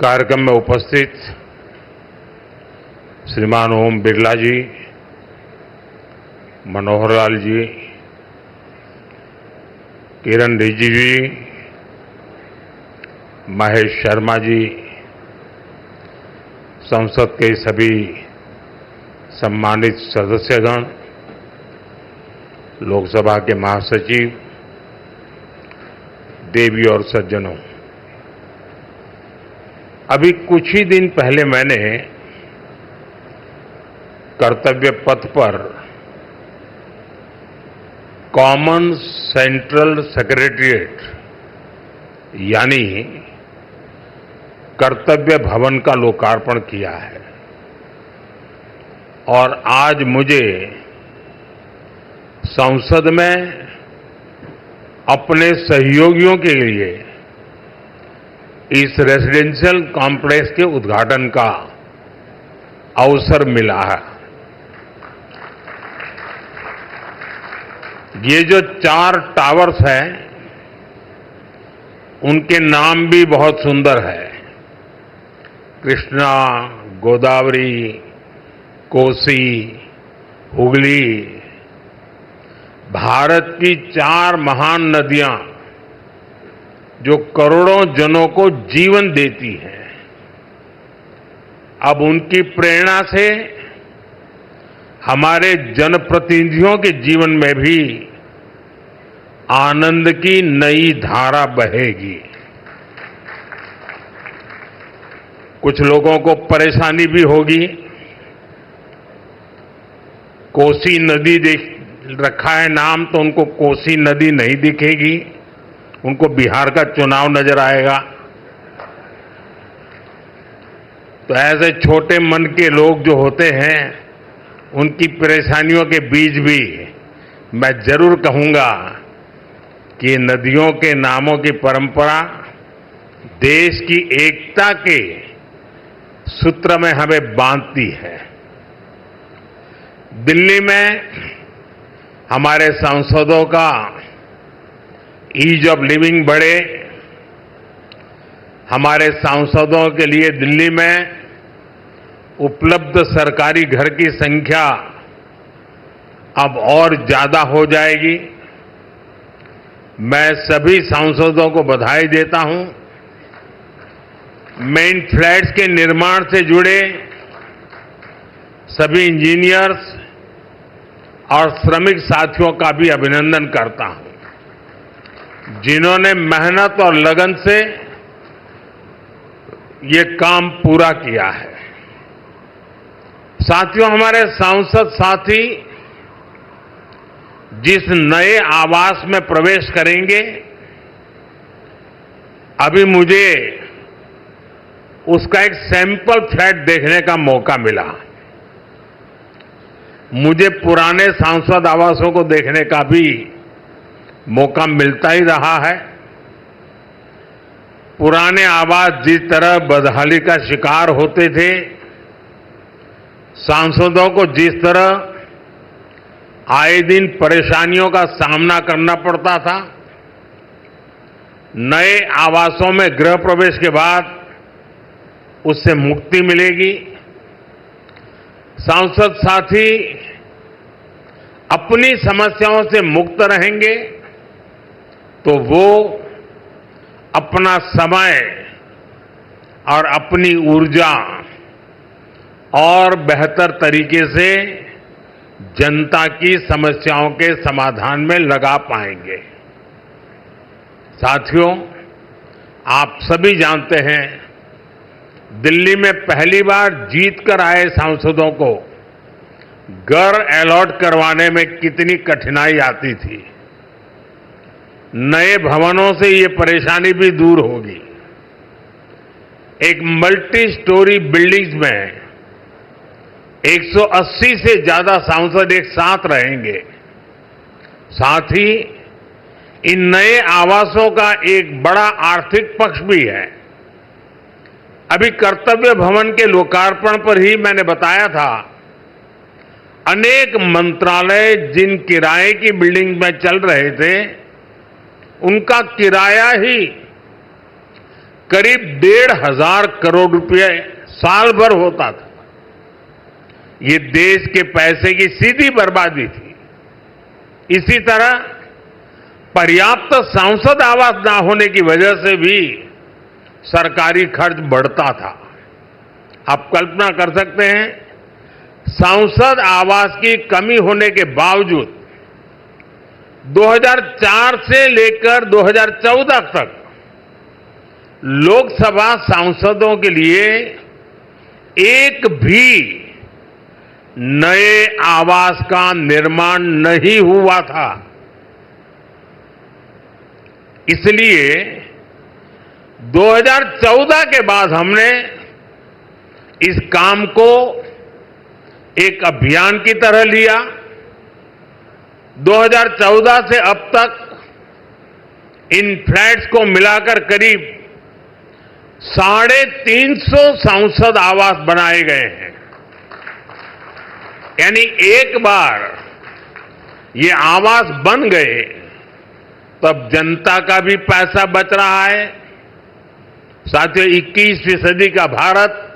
कार्यक्रम में उपस्थित श्रीमान ओम बिरला जी, मनोहर लाल जी, किरण रिजिजू जी, महेश शर्मा जी, संसद के सभी सम्मानित सदस्यगण, लोकसभा के महासचिव, देवी और सज्जनों, अभी कुछ ही दिन पहले मैंने कर्तव्य पथ पर कॉमन सेंट्रल सेक्रेटेरिएट यानी कर्तव्य भवन का लोकार्पण किया है और आज मुझे संसद में अपने सहयोगियों के लिए इस रेजिडेंशियल कॉम्प्लेक्स के उद्घाटन का अवसर मिला है। ये जो 4 टावर्स हैं, उनके नाम भी बहुत सुंदर है। कृष्णा, गोदावरी, कोसी, हुगली, भारत की 4 महान नदियां जो करोड़ों जनों को जीवन देती हैं, अब उनकी प्रेरणा से हमारे जनप्रतिनिधियों के जीवन में भी आनंद की नई धारा बहेगी। कुछ लोगों को परेशानी भी होगी। कोसी नदी देख रखा है नाम, तो उनको कोसी नदी नहीं दिखेगी, उनको बिहार का चुनाव नजर आएगा। तो ऐसे छोटे मन के लोग जो होते हैं, उनकी परेशानियों के बीच भी मैं जरूर कहूंगा कि नदियों के नामों की परंपरा देश की एकता के सूत्र में हमें बांधती है। दिल्ली में हमारे सांसदों का ईज ऑफ लिविंग बढ़े, हमारे सांसदों के लिए दिल्ली में उपलब्ध सरकारी घर की संख्या अब और ज्यादा हो जाएगी। मैं सभी सांसदों को बधाई देता हूं। मेन फ्लैट्स के निर्माण से जुड़े सभी इंजीनियर्स और श्रमिक साथियों का भी अभिनंदन करता हूं, जिन्होंने मेहनत और लगन से ये काम पूरा किया है। साथियों, हमारे सांसद साथी जिस नए आवास में प्रवेश करेंगे, अभी मुझे उसका एक सैंपल फ्लैट देखने का मौका मिला। मुझे पुराने सांसद आवासों को देखने का भी मौका मिलता ही रहा है। पुराने आवास जिस तरह बदहाली का शिकार होते थे, सांसदों को जिस तरह आए दिन परेशानियों का सामना करना पड़ता था, नए आवासों में गृह प्रवेश के बाद उससे मुक्ति मिलेगी। सांसद साथी अपनी समस्याओं से मुक्त रहेंगे तो वो अपना समय और अपनी ऊर्जा और बेहतर तरीके से जनता की समस्याओं के समाधान में लगा पाएंगे। साथियों, आप सभी जानते हैं, दिल्ली में पहली बार जीत कर आए सांसदों को घर अलॉट करवाने में कितनी कठिनाई आती थी। नए भवनों से ये परेशानी भी दूर होगी। एक मल्टी स्टोरी बिल्डिंग्स में 180 से ज्यादा सांसद एक साथ रहेंगे। साथ ही इन नए आवासों का एक बड़ा आर्थिक पक्ष भी है। अभी कर्तव्य भवन के लोकार्पण पर ही मैंने बताया था, अनेक मंत्रालय जिन किराए की बिल्डिंग में चल रहे थे, उनका किराया ही करीब 1,500 करोड़ रुपए साल भर होता था। ये देश के पैसे की सीधी बर्बादी थी। इसी तरह पर्याप्त सांसद आवास ना होने की वजह से भी सरकारी खर्च बढ़ता था। आप कल्पना कर सकते हैं, सांसद आवास की कमी होने के बावजूद 2004 से लेकर 2014 तक लोकसभा सांसदों के लिए एक भी नए आवास का निर्माण नहीं हुआ था। इसलिए 2014 के बाद हमने इस काम को एक अभियान की तरह लिया। 2014 से अब तक इन फ्लैट्स को मिलाकर करीब 350 सांसद आवास बनाए गए हैं। यानी एक बार ये आवास बन गए तब जनता का भी पैसा बच रहा है। साथियों, 21वीं सदी का भारत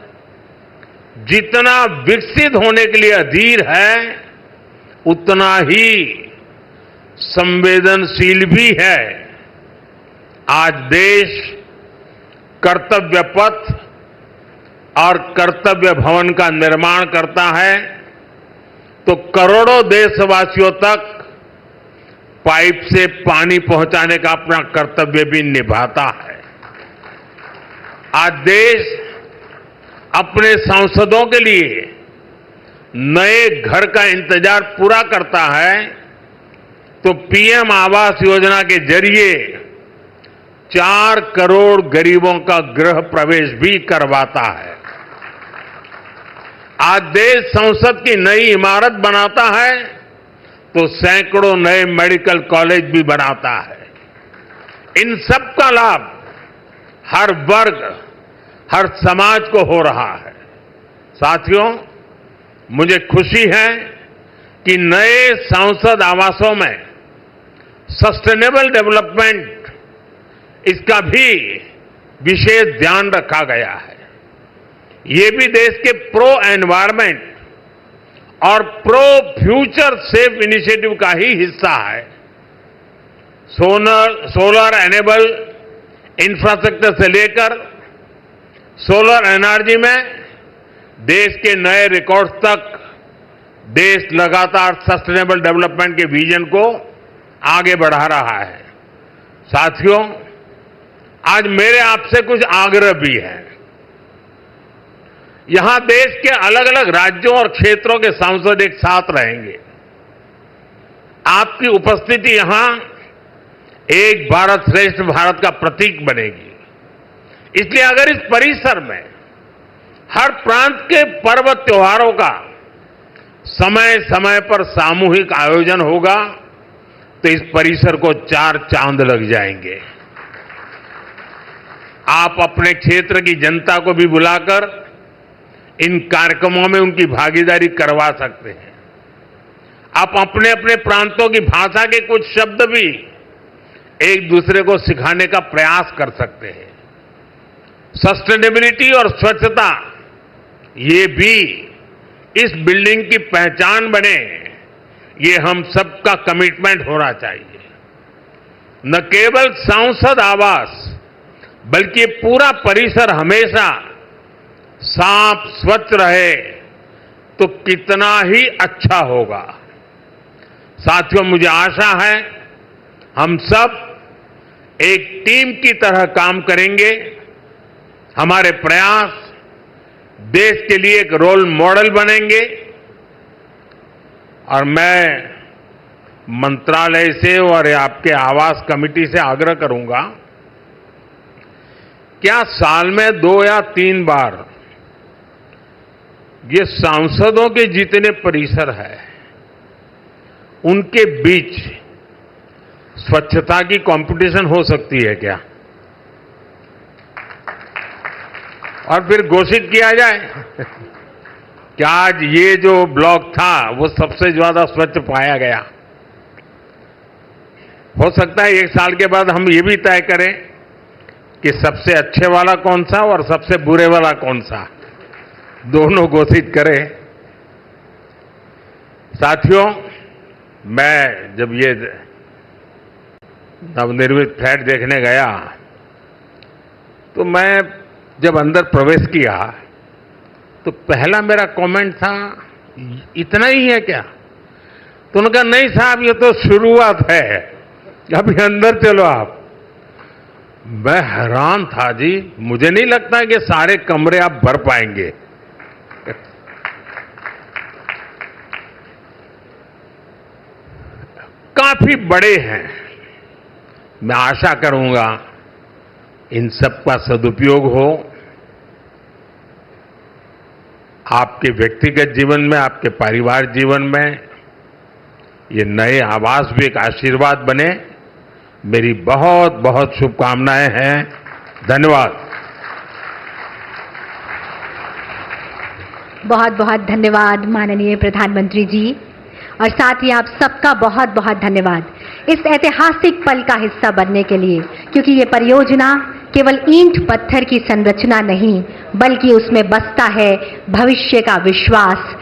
जितना विकसित होने के लिए अधीर है, उतना ही संवेदनशील भी है। आज देश कर्तव्य पथ और कर्तव्य भवन का निर्माण करता है तो करोड़ों देशवासियों तक पाइप से पानी पहुंचाने का अपना कर्तव्य भी निभाता है। आज देश अपने सांसदों के लिए नए घर का इंतजार पूरा करता है तो पीएम आवास योजना के जरिए 4 करोड़ गरीबों का गृह प्रवेश भी करवाता है। आज देश संसद की नई इमारत बनाता है तो सैकड़ों नए मेडिकल कॉलेज भी बनाता है। इन सब का लाभ हर वर्ग, हर समाज को हो रहा है। साथियों, मुझे खुशी है कि नए सांसद आवासों में सस्टेनेबल डेवलपमेंट, इसका भी विशेष ध्यान रखा गया है। ये भी देश के प्रो एनवायरमेंट और प्रो फ्यूचर सेफ इनिशिएटिव का ही हिस्सा है। सोलर एनेबल इंफ्रास्ट्रक्चर से लेकर सोलर एनर्जी में देश के नए रिकॉर्ड्स तक देश लगातार सस्टेनेबल डेवलपमेंट के विजन को आगे बढ़ा रहा है। साथियों, आज मेरे आपसे कुछ आग्रह भी हैं। यहां देश के अलग अलग राज्यों और क्षेत्रों के सांसद एक साथ रहेंगे। आपकी उपस्थिति यहां एक भारत श्रेष्ठ भारत का प्रतीक बनेगी। इसलिए अगर इस परिसर में हर प्रांत के पर्व त्योहारों का समय समय पर सामूहिक आयोजन होगा तो इस परिसर को 4 चांद लग जाएंगे। आप अपने क्षेत्र की जनता को भी बुलाकर इन कार्यक्रमों में उनकी भागीदारी करवा सकते हैं। आप अपने अपने प्रांतों की भाषा के कुछ शब्द भी एक दूसरे को सिखाने का प्रयास कर सकते हैं। सस्टेनेबिलिटी और स्वच्छता, ये भी इस बिल्डिंग की पहचान बने, ये हम सबका कमिटमेंट होना चाहिए। न केवल सांसद आवास बल्कि पूरा परिसर हमेशा साफ स्वच्छ रहे तो कितना ही अच्छा होगा। साथियों, मुझे आशा है हम सब एक टीम की तरह काम करेंगे। हमारे प्रयास देश के लिए एक रोल मॉडल बनेंगे और मैं मंत्रालय से और आपके आवास कमेटी से आग्रह करूंगा, क्या साल में 2 या 3 बार ये सांसदों के जितने परिसर है उनके बीच स्वच्छता की कंपटीशन हो सकती है क्या? और फिर घोषित किया जाए कि आज ये जो ब्लॉक था वो सबसे ज्यादा स्वच्छ पाया गया। हो सकता है 1 साल के बाद हम ये भी तय करें कि सबसे अच्छे वाला कौन सा और सबसे बुरे वाला कौन सा, दोनों घोषित करे। साथियों, मैं जब ये नवनिर्मित फ्लैट देखने गया तो मैं जब अंदर प्रवेश किया तो पहला मेरा कमेंट था, इतना ही है क्या? तो उन्होंने कहा, नहीं साहब, ये तो शुरुआत है, अभी अंदर चलो आप। मैं हैरान था जी, मुझे नहीं लगता कि सारे कमरे आप भर पाएंगे। काफी बड़े हैं। मैं आशा करूंगा इन सबका सदुपयोग हो, आपके व्यक्तिगत जीवन में, आपके परिवार जीवन में ये नए आवास भी एक आशीर्वाद बने। मेरी बहुत बहुत शुभकामनाएं हैं। धन्यवाद। बहुत बहुत धन्यवाद माननीय प्रधानमंत्री जी, और साथ ही आप सबका बहुत बहुत धन्यवाद इस ऐतिहासिक पल का हिस्सा बनने के लिए, क्योंकि ये परियोजना केवल ईंट पत्थर की संरचना नहीं, बल्कि उसमें बसता है भविष्य का विश्वास,